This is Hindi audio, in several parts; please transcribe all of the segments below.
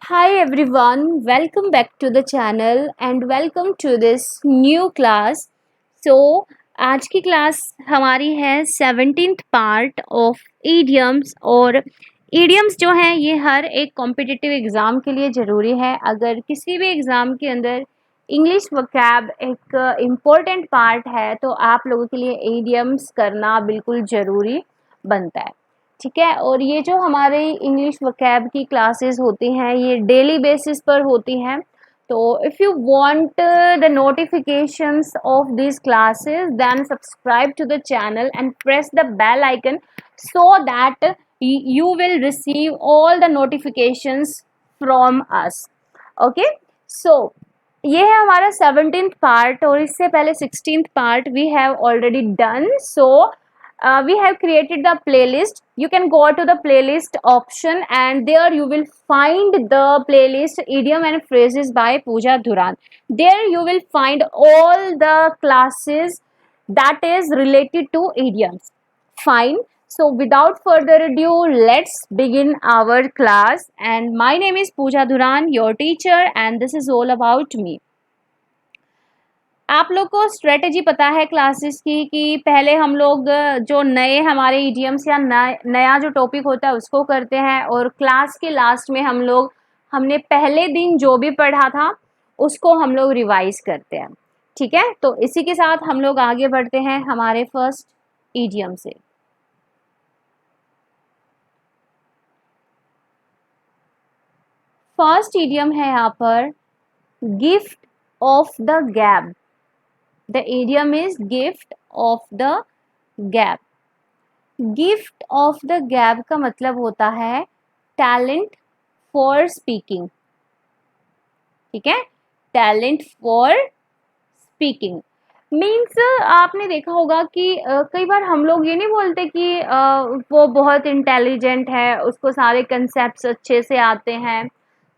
Hi everyone, welcome back to the channel and welcome to this new class. So आज की क्लास हमारी है 17th पार्ट ऑफ ईडियम्स और ईडियम्स जो हैं ये हर एक कॉम्पिटिटिव एग्ज़ाम के लिए ज़रूरी है। अगर किसी भी एग्ज़ाम के अंदर इंग्लिश वोकैब एक इम्पोर्टेंट पार्ट है तो आप लोगों के लिए ईडियम्स करना बिल्कुल ज़रूरी बनता है। ठीक है, और ये जो हमारे इंग्लिश वोकैब की क्लासेस होती हैं ये डेली बेसिस पर होती हैं। तो if you want the notifications of these classes then subscribe to the channel and press the bell icon so that you will receive all the notifications from us. Okay, so ये है हमारा 17th पार्ट और इससे पहले 16th part we have already done. So we have created the playlist. You can go to the playlist option and there you will find the playlist idiom and phrases by Pooja Dhuran. There you will find all the classes that is related to idioms. Fine. So without further ado, let's begin our class. And my name is Pooja Dhuran, your teacher, and this is all about me. आप लोग को स्ट्रेटजी पता है क्लासेस की कि पहले हम लोग जो नए हमारे ईडियम्स या नया जो टॉपिक होता है उसको करते हैं और क्लास के लास्ट में हमने पहले दिन जो भी पढ़ा था उसको हम लोग रिवाइज करते हैं. ठीक है, तो इसी के साथ हम लोग आगे बढ़ते हैं हमारे फर्स्ट ईडियम से. फर्स्ट ईडियम है यहाँ पर गिफ्ट ऑफ द गैब. The idiom is gift of the gab. Gift of the gab का मतलब होता है talent for speaking. ठीक है, talent for speaking मीन्स आपने देखा होगा कि कई बार हम लोग ये नहीं बोलते कि वो बहुत इंटेलिजेंट है, उसको सारे कंसेप्ट अच्छे से आते हैं,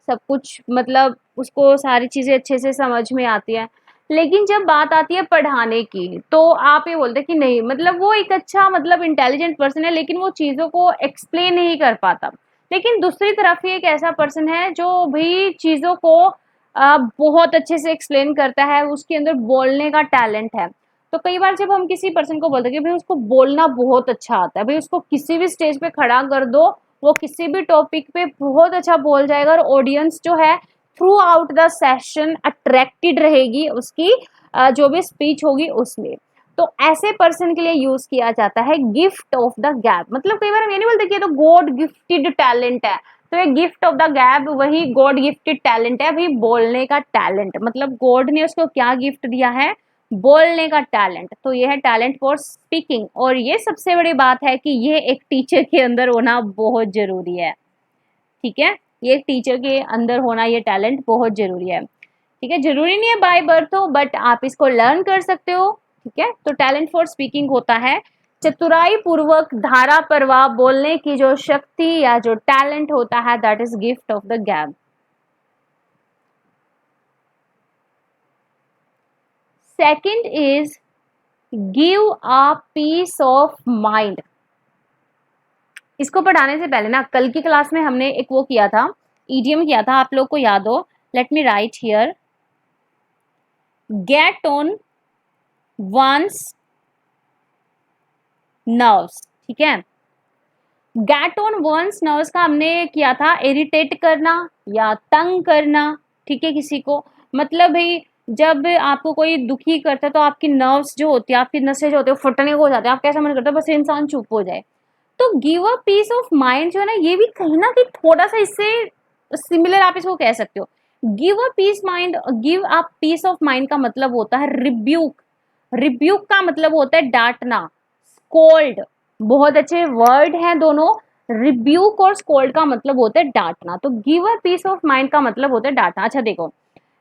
सब कुछ मतलब उसको सारी चीज़ें अच्छे से समझ में आती है. लेकिन जब बात आती है पढ़ाने की तो आप ये बोलते कि नहीं, मतलब वो एक अच्छा मतलब इंटेलिजेंट पर्सन है लेकिन वो चीज़ों को एक्सप्लेन नहीं कर पाता. लेकिन दूसरी तरफ ही एक ऐसा पर्सन है जो भी चीज़ों को बहुत अच्छे से एक्सप्लेन करता है, उसके अंदर बोलने का टैलेंट है. तो कई बार जब हम किसी पर्सन को बोलते हैं कि भाई उसको बोलना बहुत अच्छा आता है, भाई उसको किसी भी स्टेज पे खड़ा कर दो, वो किसी भी टॉपिक पे बहुत अच्छा बोल जाएगा और ऑडियंस जो है through out the session attracted रहेगी उसकी जो भी स्पीच होगी उसमें. तो ऐसे पर्सन के लिए यूज किया जाता है गिफ्ट ऑफ द गैप. मतलब कई बार हम ये नहीं बोलते कि ये तो गॉड गिफ्टेड टैलेंट है, तो ये गिफ्ट ऑफ द गैप वही गॉड गिफ्टेड टैलेंट है, भाई बोलने का टैलेंट. मतलब गॉड ने उसको क्या गिफ्ट दिया है, बोलने का टैलेंट. तो ये है टैलेंट फॉर स्पीकिंग. और ये सबसे बड़ी बात है कि ये एक टीचर के अंदर होना बहुत जरूरी है. ठीक है, ये एक टीचर के अंदर होना ये टैलेंट बहुत जरूरी है. ठीक है, जरूरी नहीं है बाय बर्थ हो, बट आप इसको लर्न कर सकते हो. ठीक है, तो टैलेंट फॉर स्पीकिंग होता है चतुराई पूर्वक धारा प्रवाह बोलने की जो शक्ति या जो टैलेंट होता है, that is gift of the gab. Second is give a piece of mind. इसको पढ़ाने से पहले ना कल की क्लास में हमने एक वो किया था, ईडियम किया था, आप लोग को याद हो. Let me write here, get on one's nerves. ठीक है, गेट ऑन वंस नर्व्स का हमने किया था इरिटेट करना या तंग करना. ठीक है, किसी को मतलब भाई जब आपको कोई दुखी करता है तो आपकी नर्व्स जो होती है, आपकी नसें जो होती है फटने को हो जाते हैं, आप कैसा मन करता है बस इंसान चुप हो जाए. तो give a piece of mind जो है ना, ये भी कहीं ना कहीं थोड़ा सा इससे सिमिलर आप इसको कह सकते हो. Give a piece mind, give a piece of mind का मतलब होता है रिब्यूक. रिब्यूक का मतलब होता है डांटना. स्कोल्ड, बहुत अच्छे वर्ड हैं दोनों. रिब्यूक और स्कोल्ड का मतलब होता है डांटना. तो give a piece of mind का मतलब होता है डांटना. अच्छा देखो,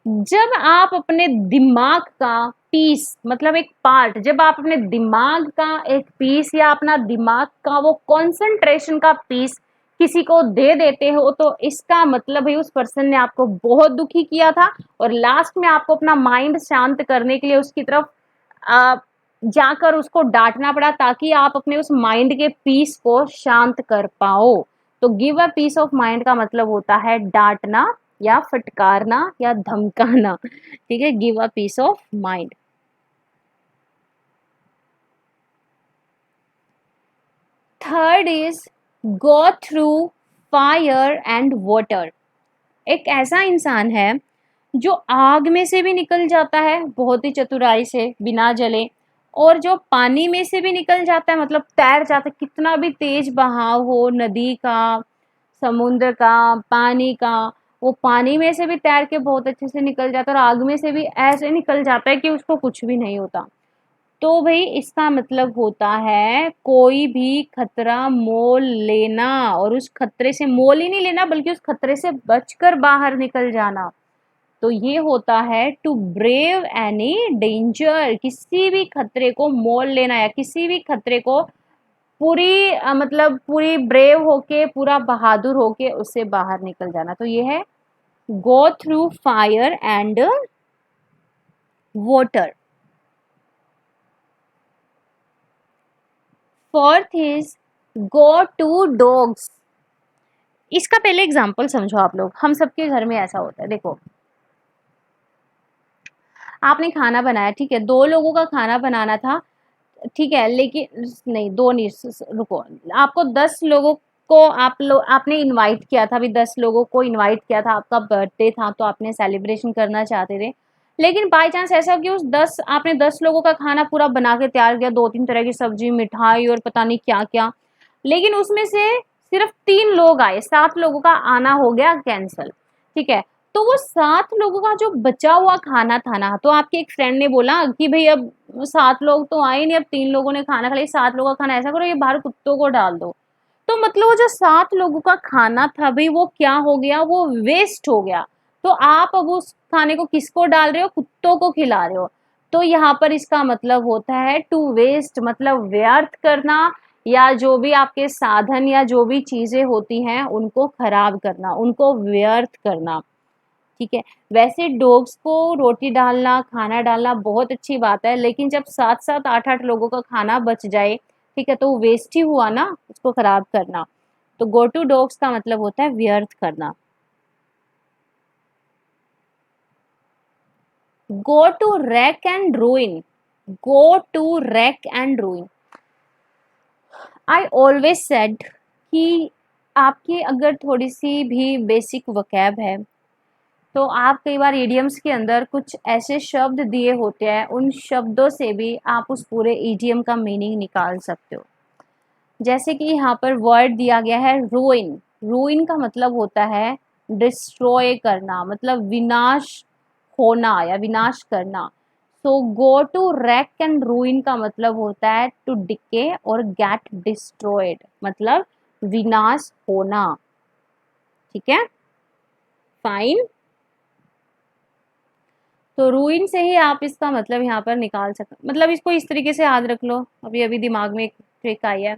जब आप अपने दिमाग का पीस मतलब एक पार्ट, जब आप अपने दिमाग का एक पीस या अपना दिमाग का वो कंसंट्रेशन का पीस किसी को दे देते हो तो इसका मतलब है उस पर्सन ने आपको बहुत दुखी किया था और लास्ट में आपको अपना माइंड शांत करने के लिए उसकी तरफ जाकर उसको डांटना पड़ा ताकि आप अपने उस माइंड के पीस को शांत कर पाओ. तो give a piece of mind का मतलब होता है डांटना या फटकारना या धमकाना, ठीक है, give a piece of mind. Third is go through fire and water. एक ऐसा इंसान है जो आग में से भी निकल जाता है बहुत ही चतुराई से बिना जले, और जो पानी में से भी निकल जाता है, मतलब तैर जाता है, कितना भी तेज बहाव हो नदी का, समुद्र का, पानी का, वो पानी में से भी तैर के बहुत अच्छे से निकल जाता है, और आग में से भी ऐसे निकल जाता है कि उसको कुछ भी नहीं होता। तो भाई इसका मतलब होता है कोई भी खतरा मोल लेना, और उस खतरे से मोल ही नहीं लेना बल्कि उस खतरे से बचकर बाहर निकल जाना। तो ये होता है टू ब्रेव एनी डेंजर, किसी भी खतरे को मोल लेना या किसी भी खतरे को पूरी मतलब पूरी ब्रेव होके, पूरा बहादुर होके उससे बाहर निकल जाना। तो ये है go through fire and water. Fourth is go to dogs. इसका पहले एग्जाम्पल समझो आप लोग, हम सबके घर में ऐसा होता है। देखो आपने खाना बनाया, ठीक है, 2 लोगों का खाना बनाना था, ठीक है, लेकिन नहीं, दो नहीं, रुको, आपको 10 लोगों को आपने इनवाइट किया था, अभी 10 लोगों को इनवाइट किया था, आपका बर्थडे था तो आपने सेलिब्रेशन करना चाहते थे। लेकिन बाय चांस ऐसा कि उस 10 आपने 10 लोगों का खाना पूरा बना के तैयार किया, 2-3 तरह की सब्जी, मिठाई और पता नहीं क्या क्या, लेकिन उसमें से सिर्फ 3 लोग आए, 7 लोगों का आना हो गया कैंसल, ठीक है। तो वो 7 लोगों का जो बचा हुआ खाना था ना, तो आपके एक फ्रेंड ने बोला कि भाई अब 7 लोग तो आए नहीं, अब 3 लोगों ने खाना खा लिया, 7 लोगों का खाना ऐसा करो ये बाहर कुत्तों को डाल दो। तो मतलब वो जो 7 लोगों का खाना था भाई, वो क्या हो गया, वो वेस्ट हो गया। तो आप अब उस खाने को किसको डाल रहे हो, कुत्तों को खिला रहे हो। तो यहाँ पर इसका मतलब होता है टू वेस्ट, मतलब व्यर्थ करना, या जो भी आपके साधन या जो भी चीजें होती हैं उनको खराब करना, उनको व्यर्थ करना, ठीक है। वैसे डॉग्स को रोटी डालना, खाना डालना बहुत अच्छी बात है, लेकिन जब 7-7 8-8 लोगों का खाना बच जाए, ठीक है, तो वो वेस्ट ही हुआ ना, उसको खराब करना। तो गो टू डॉग्स का मतलब होता है व्यर्थ करना। Go to rack and ruin. Go to rack and ruin. I always said कि आपकी अगर थोड़ी सी भी बेसिक वकैब है, तो आप कई बार इडियम्स के अंदर कुछ ऐसे शब्द दिए होते हैं, उन शब्दों से भी आप उस पूरे इडियम का मीनिंग निकाल सकते हो। जैसे कि यहाँ पर वर्ड दिया गया है रूइन। रूइन का मतलब होता है डिस्ट्रॉय करना, मतलब विनाश होना या विनाश करना। So go to rack and ruin का मतलब होता है टू डिके और गेट डिस्ट्रॉयड, मतलब विनाश होना, ठीक है, फाइन। तो रूइन से ही आप इसका मतलब यहाँ पर निकाल सकते, मतलब इसको इस तरीके से याद रख लो, अभी अभी दिमाग में एक ट्रिक आई है।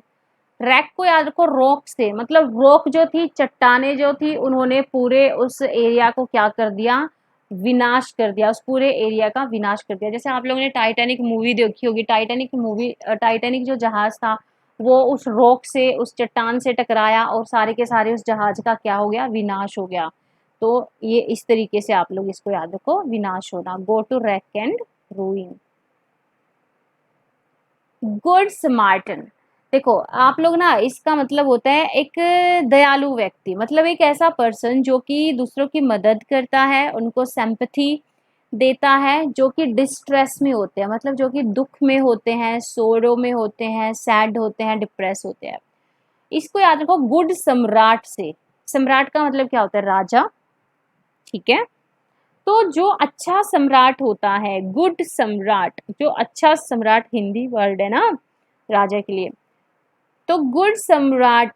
रैक को याद रखो रॉक से, मतलब रॉक जो थी, चट्टाने जो थी, उन्होंने पूरे उस एरिया को क्या कर दिया, विनाश कर दिया, उस पूरे एरिया का विनाश कर दिया। जैसे आप लोगों ने टाइटैनिक मूवी देखी होगी, टाइटैनिक जो जहाज था, वो उस रॉक से, उस चट्टान से टकराया और सारे के सारे उस जहाज का क्या हो गया, विनाश हो गया। तो ये इस तरीके से आप लोग इसको याद रखो, विनाश होना, go to rack and ruin. Good स्मार्टन। देखो आप लोग ना, इसका मतलब होता है एक दयालु व्यक्ति, मतलब एक ऐसा पर्सन जो कि दूसरों की मदद करता है, उनको सिंपैथी देता है, जो कि डिस्ट्रेस में होते हैं, मतलब जो कि दुख में होते हैं, सोरो में होते हैं, सैड होते हैं, डिप्रेस होते हैं। इसको याद रखो गुड सम्राट से। सम्राट का मतलब क्या होता है, राजा, ठीक है। तो जो अच्छा सम्राट होता है, गुड सम्राट, जो अच्छा सम्राट हिंदी वर्ड है ना राजा के लिए। तो गुड सम्राट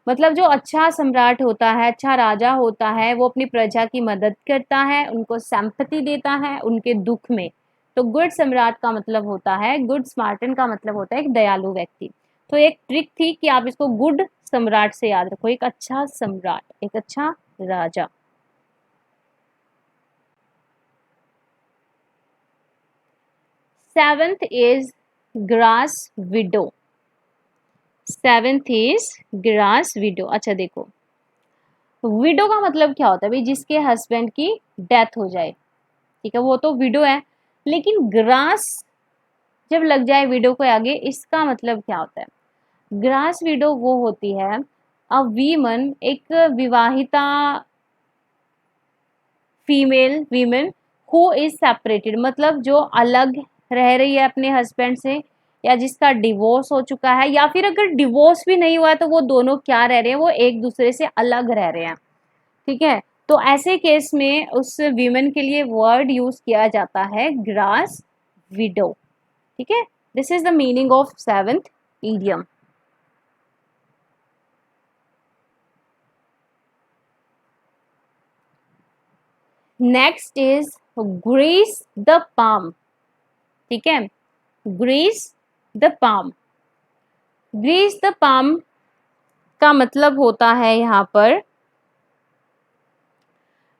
मतलब जो अच्छा सम्राट होता है, अच्छा राजा होता है, वो अपनी प्रजा की मदद करता है, उनको सिंपैथी देता है उनके दुख में। तो गुड सम्राट का मतलब होता है, गुड स्मार्टन का मतलब होता है एक दयालु व्यक्ति। तो एक ट्रिक थी कि आप इसको गुड सम्राट से याद रखो, एक अच्छा सम्राट, एक अच्छा राजा। Seventh is grass widow. 7th is grass widow. अच्छा देखो, विडो का मतलब क्या होता है भाई, जिसके हस्बैंड की डेथ हो जाए, ठीक है, वो तो विडो है। लेकिन ग्रास जब लग जाए विडो को आगे, इसका मतलब क्या होता है? ग्रास विडो वो होती है अ वीमन, एक विवाहिता female women who is separated, मतलब जो अलग रह रही है अपने हस्बैंड से, या जिसका डिवोर्स हो चुका है, या फिर अगर डिवोर्स भी नहीं हुआ है तो वो दोनों क्या रह रहे हैं, वो एक दूसरे से अलग रह रहे हैं, ठीक है। तो ऐसे केस में उस वीमेन के लिए वर्ड यूज किया जाता है ग्रास विडो, ठीक है। This is the meaning of 7th idiom. Next is grease the palm, ठीक है, grease the palm. Grease the palm का मतलब होता है यहाँ पर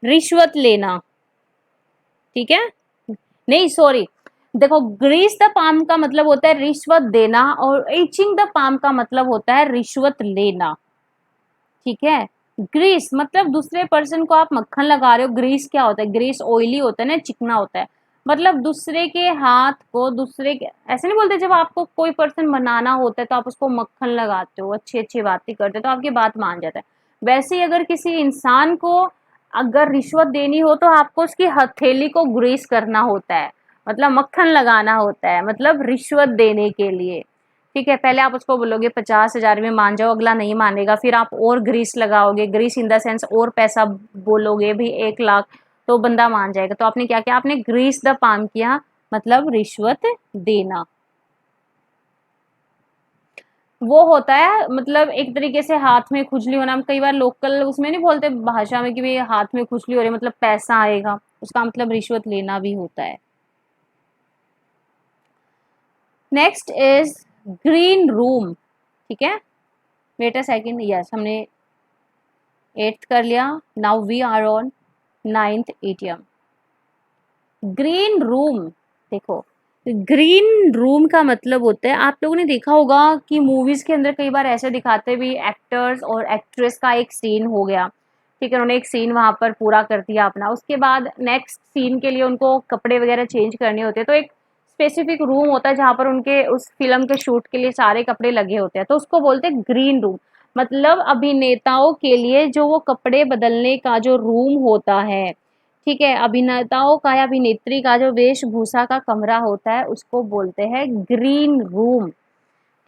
रिश्वत लेना, ठीक है, नहीं सॉरी, देखो ग्रीस द पाम का मतलब होता है रिश्वत देना, और इचिंग द पाम का मतलब होता है रिश्वत लेना, ठीक है। ग्रीस मतलब दूसरे पर्सन को आप मक्खन लगा रहे हो। ग्रीस क्या होता है? ग्रीस ऑयली होता है ना, चिकना होता है, मतलब दूसरे के हाथ को, दूसरे के, ऐसे नहीं बोलते, जब आपको कोई पर्सन बनाना होता है तो आप उसको मक्खन लगाते हो, अच्छी अच्छी बातें करते हो तो आपकी बात मान जाता है। वैसे ही अगर किसी इंसान को अगर रिश्वत देनी हो तो आपको उसकी हथेली को ग्रीस करना होता है, मतलब मक्खन लगाना होता है, मतलब रिश्वत देने के लिए, ठीक है। पहले आप उसको बोलोगे 50,000 में मान जाओ, अगला नहीं मानेगा, फिर आप और ग्रीस लगाओगे, ग्रीस इन द सेंस और पैसा बोलोगे भी 1 लाख, तो बंदा मान जाएगा। तो आपने क्या किया? आपने ग्रीस द पाम किया, मतलब रिश्वत देना। वो होता है मतलब एक तरीके से हाथ में खुजली होना। हम कई बार लोकल उसमें नहीं बोलते भाषा में कि भाई हाथ में खुजली हो रही है, मतलब पैसा आएगा, उसका मतलब रिश्वत लेना भी होता है। नेक्स्ट इज ग्रीन रूम, ठीक है। वेट अ सेकेंड, यस हमने 8th कर लिया। Now we are on 9th ATM. Green room, देखो ग्रीन रूम का मतलब होता है, आप लोगों ने देखा होगा कि मूवीज के अंदर कई बार ऐसे दिखाते भी, एक्टर्स और एक्ट्रेस का एक सीन हो गया, ठीक है, उन्होंने एक सीन वहां पर पूरा कर दिया अपना, उसके बाद नेक्स्ट सीन के लिए उनको कपड़े वगैरह चेंज करने होते हैं, तो एक स्पेसिफिक रूम होता है जहां पर उनके उस फिल्म के शूट के लिए सारे कपड़े लगे होते हैं, तो उसको बोलते हैं ग्रीन रूम। मतलब अभिनेताओं के लिए जो वो कपड़े बदलने का जो रूम होता है, ठीक है, अभिनेताओं का या अभिनेत्री का जो वेशभूषा का कमरा होता है उसको बोलते हैं ग्रीन रूम,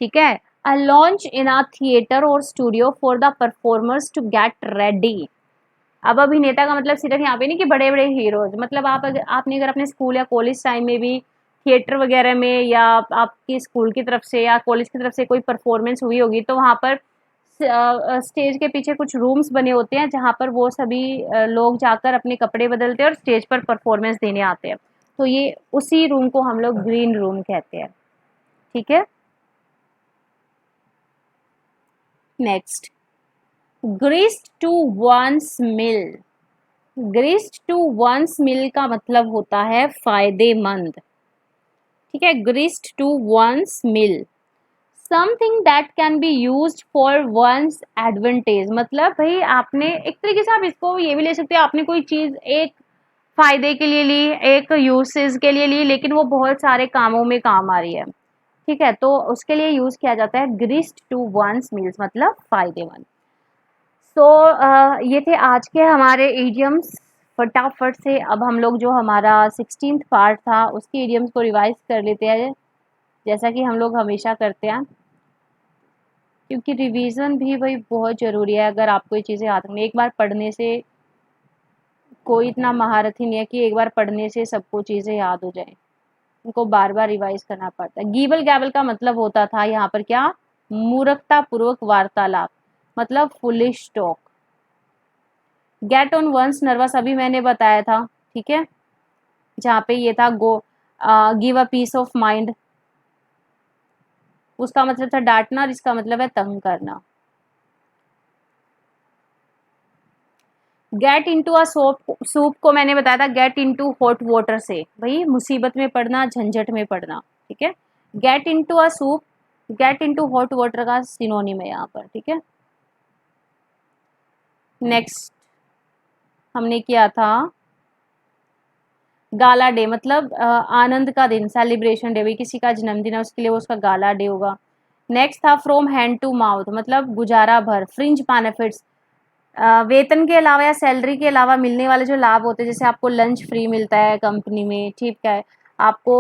ठीक है। A lounge in a theatre और studio for the performers to get ready. अब अभिनेता का मतलब सिर्फ यहाँ पे नहीं कि बड़े बड़े हीरोज, मतलब आप अगर आपने अगर अपने स्कूल या कॉलेज टाइम में भी थिएटर वगैरह में, या आपकी स्कूल की तरफ से या कॉलेज की तरफ से कोई परफॉर्मेंस हुई होगी, तो वहाँ पर स्टेज के पीछे कुछ रूम्स बने होते हैं जहाँ पर वो सभी लोग जाकर अपने कपड़े बदलते हैं और स्टेज पर परफॉर्मेंस देने आते हैं, तो ये उसी रूम को हम लोग ग्रीन रूम कहते हैं, ठीक है। Next, grist to one's mill. Grist to one's mill का मतलब होता है फायदेमंद, ठीक है। Grist to one's mill, something that can be used for one's advantage, मतलब भाई आपने एक तरीके से आप इसको ये भी ले सकते हैं, आपने कोई चीज एक फायदे के लिए ली, एक यूसेज के लिए ली, लेकिन वो बहुत सारे कामों में काम आ रही है, ठीक है, तो उसके लिए यूज किया जाता है ग्रीस्ड टू वंस मील्स, मतलब फायदेमंद। सो ये थे आज के हमारे इडियम्स। फटाफट से अब हम लोग जो हमारा 16th पार्ट था उसके इडियम्स को रिवाइज कर लेते हैं, जैसा कि हम लोग हमेशा करते हैं, क्योंकि रिवीजन भी भाई बहुत ज़रूरी है। अगर आपको ये चीज़ें याद रखनी, एक बार पढ़ने से कोई इतना महारथी नहीं है कि एक बार पढ़ने से सबको चीज़ें याद हो जाए, उनको बार बार रिवाइज करना पड़ता है। गीबल गैबल का मतलब होता था यहाँ पर क्या? मूर्खता पूर्वक वार्तालाप, मतलब foolish talk. Get on one's nervous अभी मैंने बताया था, ठीक है, जहाँ पे ये था go give a piece of mind, उसका मतलब था डांटना और इसका मतलब है तंग करना। गेट इनटू अ सूप को मैंने बताया था गेट इनटू हॉट वाटर से, भाई मुसीबत में पड़ना, झंझट में पड़ना, ठीक है। Get into a soup, get into hot water का सिनोनिम है यहाँ पर, ठीक है। नेक्स्ट हमने किया था गाला डे, मतलब आनंद का दिन, सेलिब्रेशन डे, भाई किसी का जन्मदिन है उसके लिए वो उसका गाला डे होगा। नेक्स्ट था फ्रॉम हैंड टू माउथ, मतलब गुजारा भर। फ्रिंज बेनिफिट्स, वेतन के अलावा या सैलरी के अलावा मिलने वाले जो लाभ होते हैं, जैसे आपको लंच फ्री मिलता है कंपनी में, ठीक है, आपको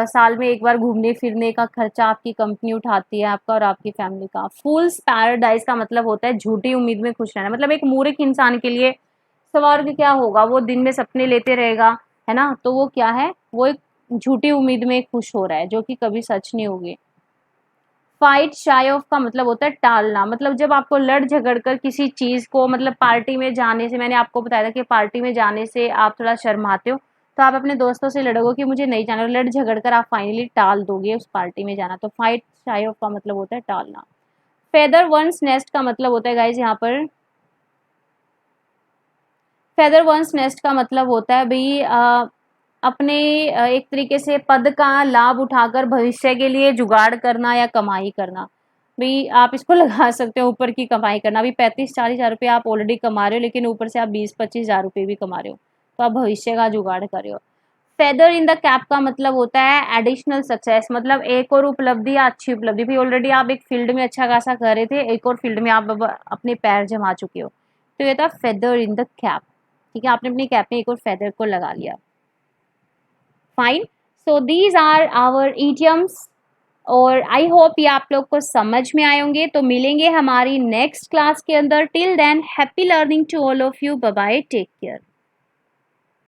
साल में एक बार घूमने फिरने का खर्चा आपकी कंपनी उठाती है, आपका और आपकी फैमिली का। फूल्स पैराडाइज का मतलब होता है झूठी उम्मीद में खुश रहना, मतलब एक मूर्ख इंसान के लिए स्वर्ग क्या होगा, वो दिन में सपने लेते रहेगा, है ना, तो वो क्या है, वो एक झूठी उम्मीद में खुश हो रहा है जो कि कभी सच नहीं होगी। फाइट शाई ऑफ का मतलब होता है टालना, मतलब जब आपको लड़ झगड़ कर किसी चीज को, मतलब पार्टी में जाने से, मैंने आपको बताया था कि पार्टी में जाने से आप थोड़ा शर्माते हो, तो आप अपने दोस्तों से लड़ोगे कि मुझे नहीं जाना, लड़ झगड़ कर आप फाइनली टाल दोगे उस पार्टी में जाना, तो फाइट शाई ऑफ का मतलब होता है टालना। फेदर वंस नेस्ट का मतलब होता है गाइज यहाँ पर, फेदर वंस नेस्ट का मतलब होता है भाई अपने एक तरीके से पद का लाभ उठाकर भविष्य के लिए जुगाड़ करना या कमाई करना। भाई आप इसको लगा सकते हो ऊपर की कमाई करना, अभी 35-40 हज़ार रुपये आप ऑलरेडी कमा रहे हो, लेकिन ऊपर से आप 20-25 हज़ार रुपये भी कमा रहे हो, तो आप भविष्य का जुगाड़ कर रहे हो। फेदर इन द कैप का मतलब होता है एडिशनल सक्सेस, मतलब एक और उपलब्धि या अच्छी उपलब्धि, भी ऑलरेडी आप एक फील्ड में अच्छा खासा कर रहे थे, एक और फील्ड में आप अब अपने पैर जमा चुके हो, तो ये था फेदर इन द कैप, ठीक है, आपने अपनी कैप में एक और फेदर को लगा लिया। Fine, so these are our idioms, और आई होप ये आप लोग को समझ में आए होंगे, तो मिलेंगे हमारी नेक्स्ट क्लास के अंदर। Till then happy learning to all of you, bye bye, take care.